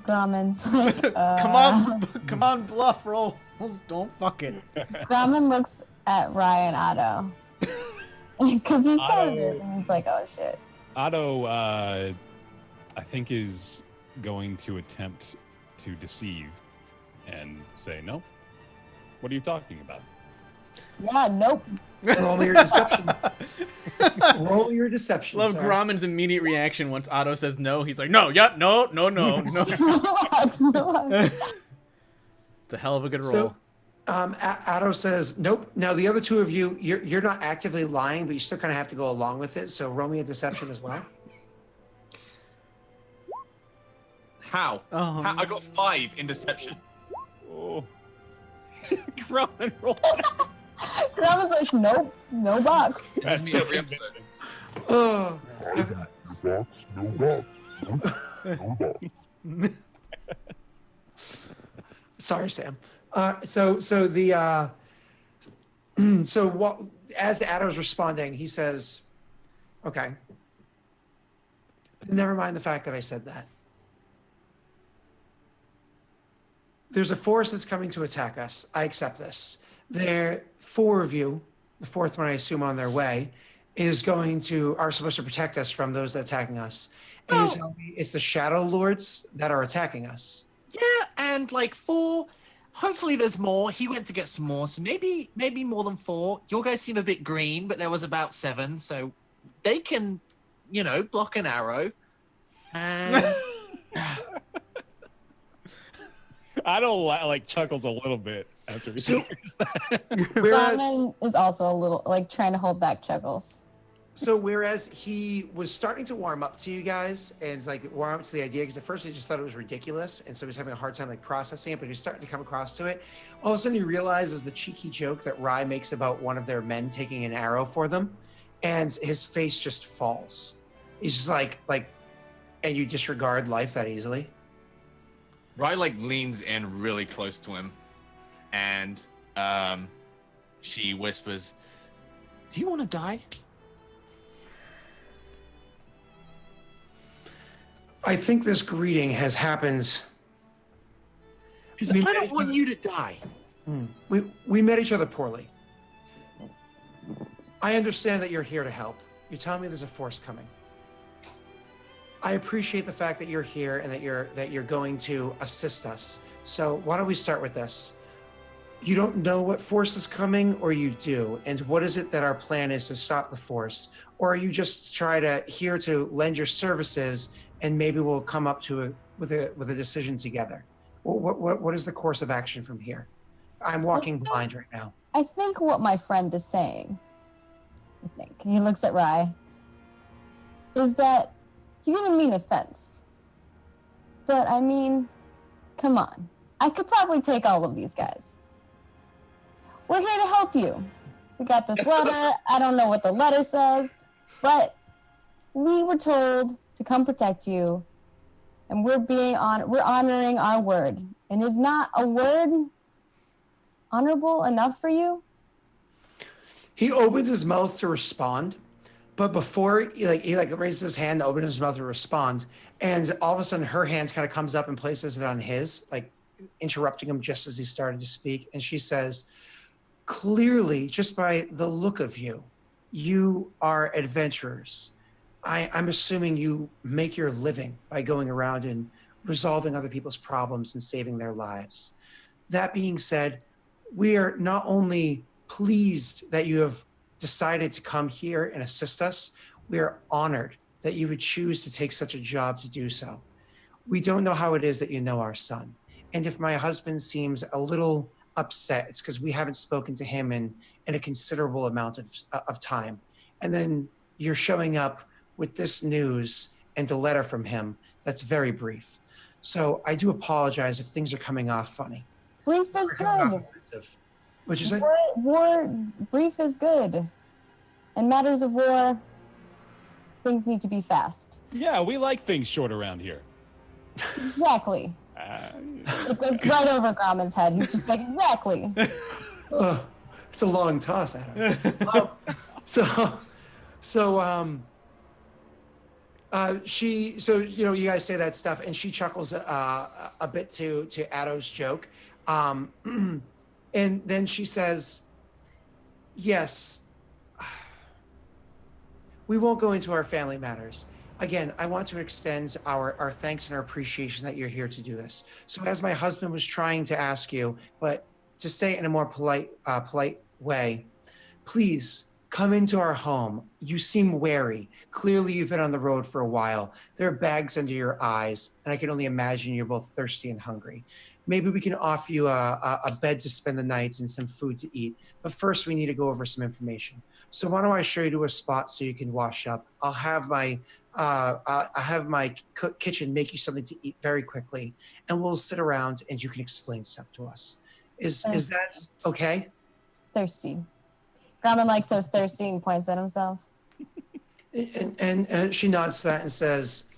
Grumman's like, Come on, bluff rolls. Don't fuck it. Grumman looks at Ryan Otto. Because he's kind of Otto- weird, and he's like, oh shit. Otto, I think, is going to attempt to deceive and say, no. What are you talking about? Yeah, nope. Roll your deception. Roll your deception. Love sir. Gromman's immediate reaction once Otto says no. He's like, no, yeah, no. Relax, relax. It's a hell of a good roll. So, Otto says, nope. Now, the other two of you, you're not actively lying, but you still kind of have to go along with it. So roll me a deception as well. How? Oh. I got 5 in deception. Oh. Grumman roll. Grumman's like, nope, no box. That's me every episode. Oh, sorry, Sam. So what? As Adam's responding, he says, "Okay, never mind the fact that I said that. There's a force that's coming to attack us. I accept this. There are 4 of you. The 4th one, I assume, on their way, are supposed to protect us from those that are attacking us. And you tell me it's the Shadow Lords that are attacking us." Yeah, and like 4. Hopefully there's more. He went to get some more, so maybe more than 4. Your guys seem a bit green, but there was about 7, so they can, block an arrow. And I don't chuckles a little bit after he So- hears that. Grumman is also a little, like, trying to hold back chuckles. So whereas he was starting to warm up to you guys and warm up to the idea, because at first he just thought it was ridiculous, and so he was having a hard time processing it, but he was starting to come across to it. All of a sudden he realizes the cheeky joke that Rye makes about one of their men taking an arrow for them, and his face just falls. He's just like, and you disregard life that easily? Rye leans in really close to him, and she whispers, "Do you want to die?" I think this greeting has happened. Because I don't want you to die. We met each other poorly. I understand that you're here to help. You're telling me there's a force coming. I appreciate the fact that you're here and that you're going to assist us. So why don't we start with this? You don't know what force is coming, or you do? And what is it that our plan is to stop the force? Or are you just here to lend your services and maybe we'll come up to with a decision together. What is the course of action from here? I'm walking blind right now. I think what my friend is saying, he looks at Rye, is that he didn't mean offense. But I mean, come on. I could probably take all of these guys. We're here to help you. We got this letter. I don't know what the letter says, but we were told to come protect you, and we're honoring our word. And is not a word honorable enough for you? He opens his mouth to respond, but before he raises his hand to open his mouth to respond, and all of a sudden her hand kind of comes up and places it on his, like interrupting him just as he started to speak. And she says, clearly, just by the look of you, you are adventurers. I'm assuming you make your living by going around and resolving other people's problems and saving their lives. That being said, we are not only pleased that you have decided to come here and assist us, we are honored that you would choose to take such a job to do so. We don't know how it is that you know our son. And if my husband seems a little upset, it's because we haven't spoken to him in a considerable amount of time. And then you're showing up with this news and a letter from him that's very brief. So I do apologize if things are coming off funny. Brief is good. What'd you say? Brief is good. In matters of war, things need to be fast. Yeah, we like things short around here. Exactly. It goes right over Grauman's head. He's just like, exactly. It's a long toss, Adam. You guys say that stuff, and she chuckles a bit to Addo's joke, and then she says, "Yes, we won't go into our family matters. Again, I want to extend our thanks and our appreciation that you're here to do this. So as my husband was trying to ask you, but to say it in a more polite way, please come into our home. You seem wary. Clearly you've been on the road for a while. There are bags under your eyes, and I can only imagine you're both thirsty and hungry. Maybe we can offer you a bed to spend the night and some food to eat. But first we need to go over some information. So why don't I show you to a spot so you can wash up? I'll have my kitchen make you something to eat very quickly, and we'll sit around and you can explain stuff to us. Is that okay? Thirsty. Grauman likes us thirsty and points at himself. And she nods to that and says,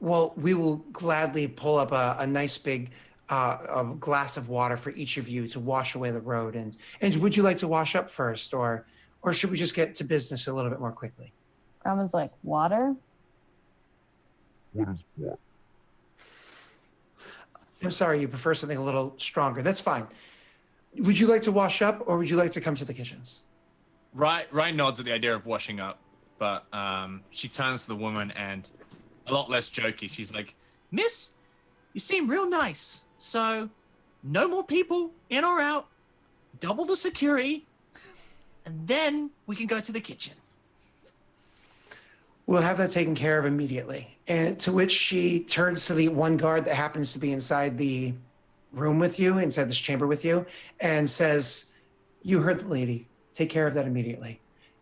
well, we will gladly pull up a nice big a glass of water for each of you to wash away the road. And would you like to wash up first, or should we just get to business a little bit more quickly? Grauman's like, water? What is what? I'm sorry, you prefer something a little stronger. That's fine. Would you like to wash up, or would you like to come to the kitchens? Ryan nods at the idea of washing up, but she turns to the woman and, a lot less jokey, she's like, "Miss, you seem real nice. So, no more people in or out, double the security, and then we can go to the kitchen." We'll have that taken care of immediately. And to which she turns to the one guard that happens to be inside the room with you, inside this chamber with you, and says, "You heard the lady. Take care of that immediately."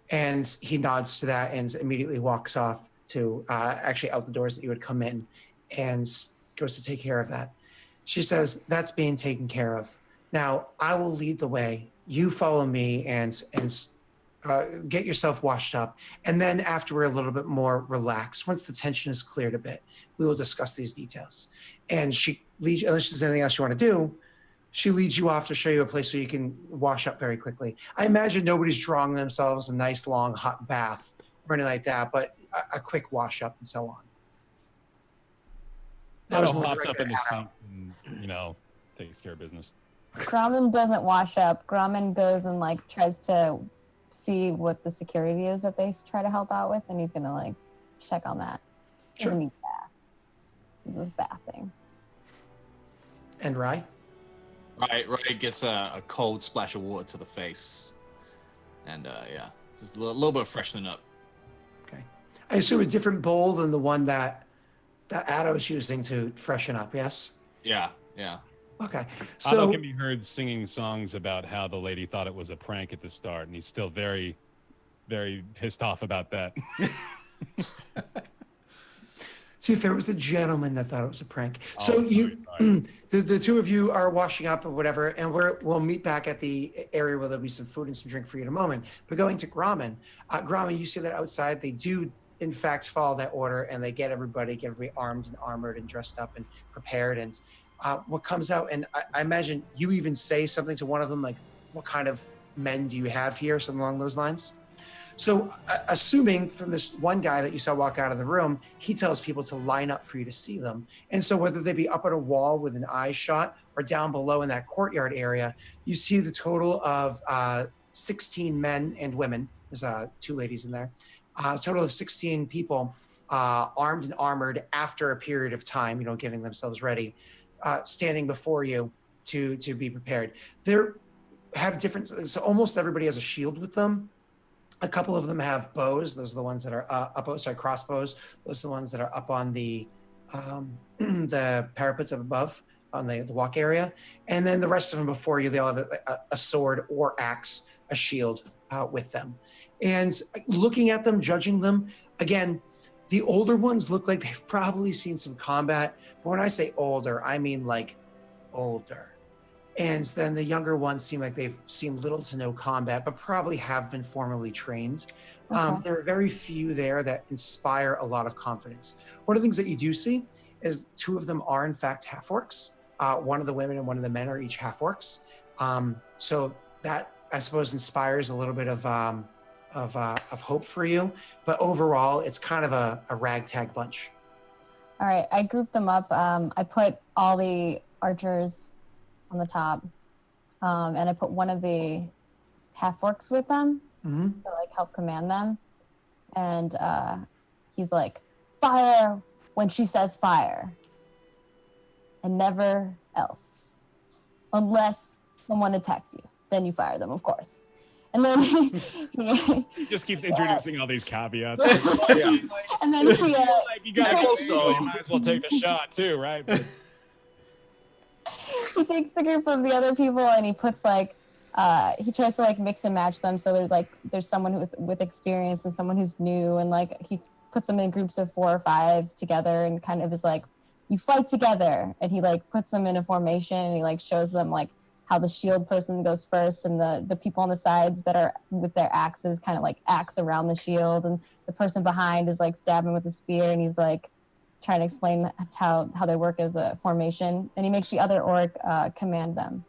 And he nods to that and immediately walks off to actually out the doors that you would come in, and goes to take care of that. She says, "That's being taken care of. Now I will lead the way. You follow me and get yourself washed up. And then after we're a little bit more relaxed, once the tension is cleared a bit, we will discuss these details." And she leads, unless there's anything else you want to do, she leads you off to show you a place where you can wash up very quickly. I imagine nobody's drawing themselves a nice long hot bath or anything like that, but a quick wash up and so on. That was Otto more hops up in the Adam. sink and, takes care of business. Grauman doesn't wash up. Grauman goes and tries to see what the security is that they try to help out with, and he's gonna check on that. He doesn't need bath. It's this bath thing. And Rye? Right gets a cold splash of water to the face, and just a little bit of freshening up. Okay. I assume a different bowl than the one that Addo's using to freshen up. Yes. Yeah. Okay. Otto So can be heard singing songs about how the lady thought it was a prank at the start, and he's still very, very pissed off about that. to be fair, it was the gentleman that thought it was a prank. Oh, So sorry, sorry. the two of you are washing up or whatever, and we'll meet back at the area where there'll be some food and some drink for you in a moment. But going to Grauman, Grauman, you see that outside they do in fact follow that order, and they get everybody armed and armored and dressed up and prepared. And what comes out, and I imagine you even say something to one of them, like, what kind of men do you have here? Something along those lines. So assuming from this one guy that you saw walk out of the room, he tells people to line up for you to see them. And so whether they be up at a wall with an eye shot or down below in that courtyard area, you see the total of 16 men and women. There's 2 ladies in there. A total of 16 people armed and armored after a period of time, getting themselves ready, standing before you to be prepared. They have different, so almost everybody has a shield with them. A couple of them have bows. Those are the ones that are crossbows. Those are the ones that are up on the parapets up above on the walk area. And then the rest of them before you, they all have a sword or axe, a shield with them. And looking at them, judging them, again, the older ones look like they've probably seen some combat. But when I say older, I mean like older. And then the younger ones seem like they've seen little to no combat, but probably have been formally trained. Okay. There are very few there that inspire a lot of confidence. One of the things that you do see is 2 of them are in fact half-orcs. One of the women and one of the men are each half-orcs. So that, I suppose, inspires a little bit of hope for you. But overall, it's kind of a ragtag bunch. All right, I grouped them up. I put all the archers on the top, and I put one of the half-orcs with them to like help command them. And he's like, fire when she says fire, and never else, unless someone attacks you. Then you fire them, of course. And then he Just keeps introducing all these caveats. Yeah. and then he Like, you guys And also, also- you might as well take the shot too, right? But he takes the group of the other people and he puts like he tries to like mix and match them, so there's someone with experience and someone who's new, and like he puts them in groups of 4 or 5 together and kind of is like, you fight together, and he like puts them in a formation and he like shows them like how the shield person goes first, and the people on the sides that are with their axes kind of like axe around the shield, and the person behind is like stabbing with a spear, and he's like trying to explain how they work as a formation, and he makes the other orc command them.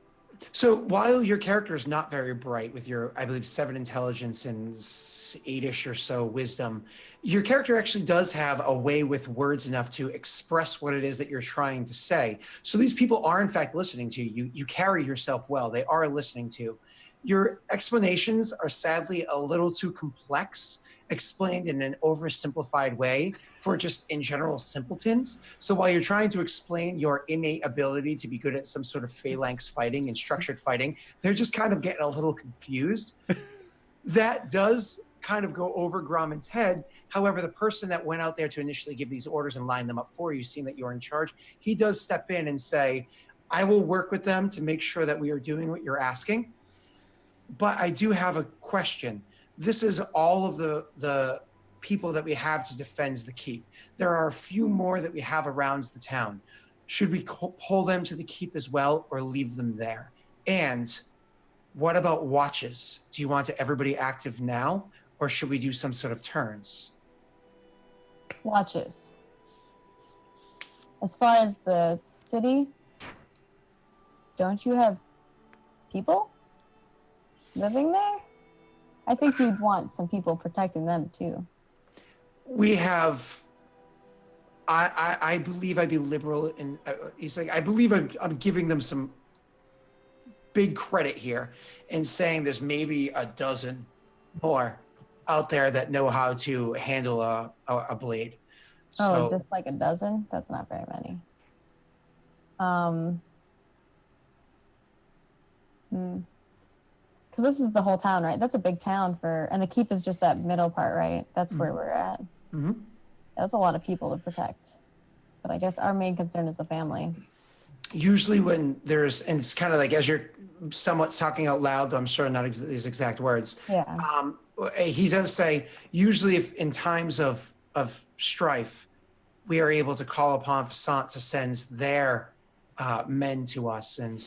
So while your character is not very bright with your, I believe, 7 intelligence and 8-ish or so wisdom, your character actually does have a way with words enough to express what it is that you're trying to say. So these people are in fact listening to you. You carry yourself well. They are listening to you. Your explanations are sadly a little too complex, explained in an oversimplified way for just in general simpletons. So while you're trying to explain your innate ability to be good at some sort of phalanx fighting and structured fighting, they're just kind of getting a little confused. That does kind of go over Grauman's head. However, the person that went out there to initially give these orders and line them up for you, seeing that you're in charge, he does step in and say, I will work with them to make sure that we are doing what you're asking. But I do have a question. This is all of the people that we have to defend the keep. There are a few more that we have around the town. Should we pull them to the keep as well, or leave them there? And what about watches? Do you want everybody active now, or should we do some sort of turns? Watches. As far as the city, don't you have people living there? I think you'd want some people protecting them too. We have, I believe I'd be liberal in, he's like, I believe I'm giving them some big credit here in saying there's maybe a dozen more out there that know how to handle a blade. Oh, So, just like a dozen? That's not very many. Because this is the whole town, right? That's a big town and the keep is just that middle part, right? That's where we're at. Mm-hmm. That's a lot of people to protect. But I guess our main concern is the family. Usually when there's, and it's kind of like as you're somewhat talking out loud, though I'm sure not these exact words. Yeah. He does say, usually if in times of strife, we are able to call upon Fasant to send their men to us, and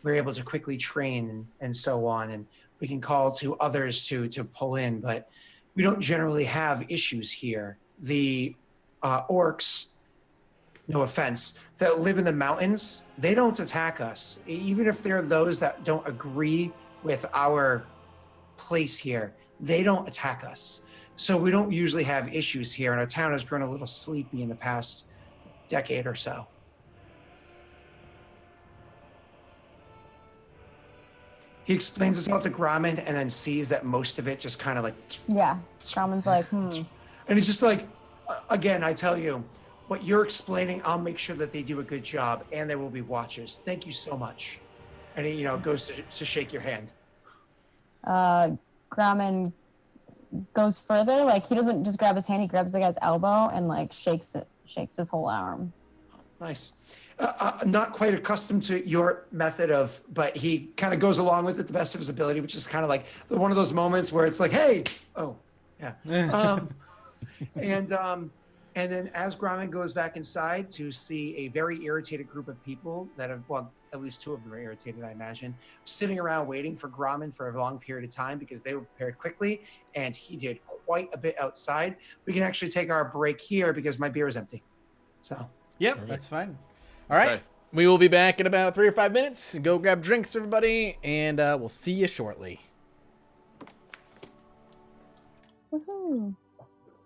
we're able to quickly train and so on. And we can call to others to pull in, but we don't generally have issues here. The orcs, no offense, that live in the mountains, they don't attack us. Even if they're those that don't agree with our place here, they don't attack us. So we don't usually have issues here, and our town has grown a little sleepy in the past decade or so. He explains this all to Grommen and then sees that most of it just kind of like... Yeah. Grommen's like, And it's just like, again, I tell you, what you're explaining, I'll make sure that they do a good job, and there will be watchers. Thank you so much. And he, goes to shake your hand. Grommen goes further. Like, he doesn't just grab his hand, he grabs the guy's elbow and like shakes his whole arm. Nice. Not quite accustomed to your method but he kind of goes along with it the best of his ability, which is kind of like one of those moments where it's like, hey, oh, yeah. And then as Grommen goes back inside to see a very irritated group of people that have, well, at least two of them are irritated, I imagine, sitting around waiting for Grommen for a long period of time because they were prepared quickly, and he did quite a bit outside. We can actually take our break here because my beer is empty. So. Yep, that's fine. All right. Okay. We will be back in about 3 or 5 minutes. Go grab drinks, everybody, and we'll see you shortly. Woohoo.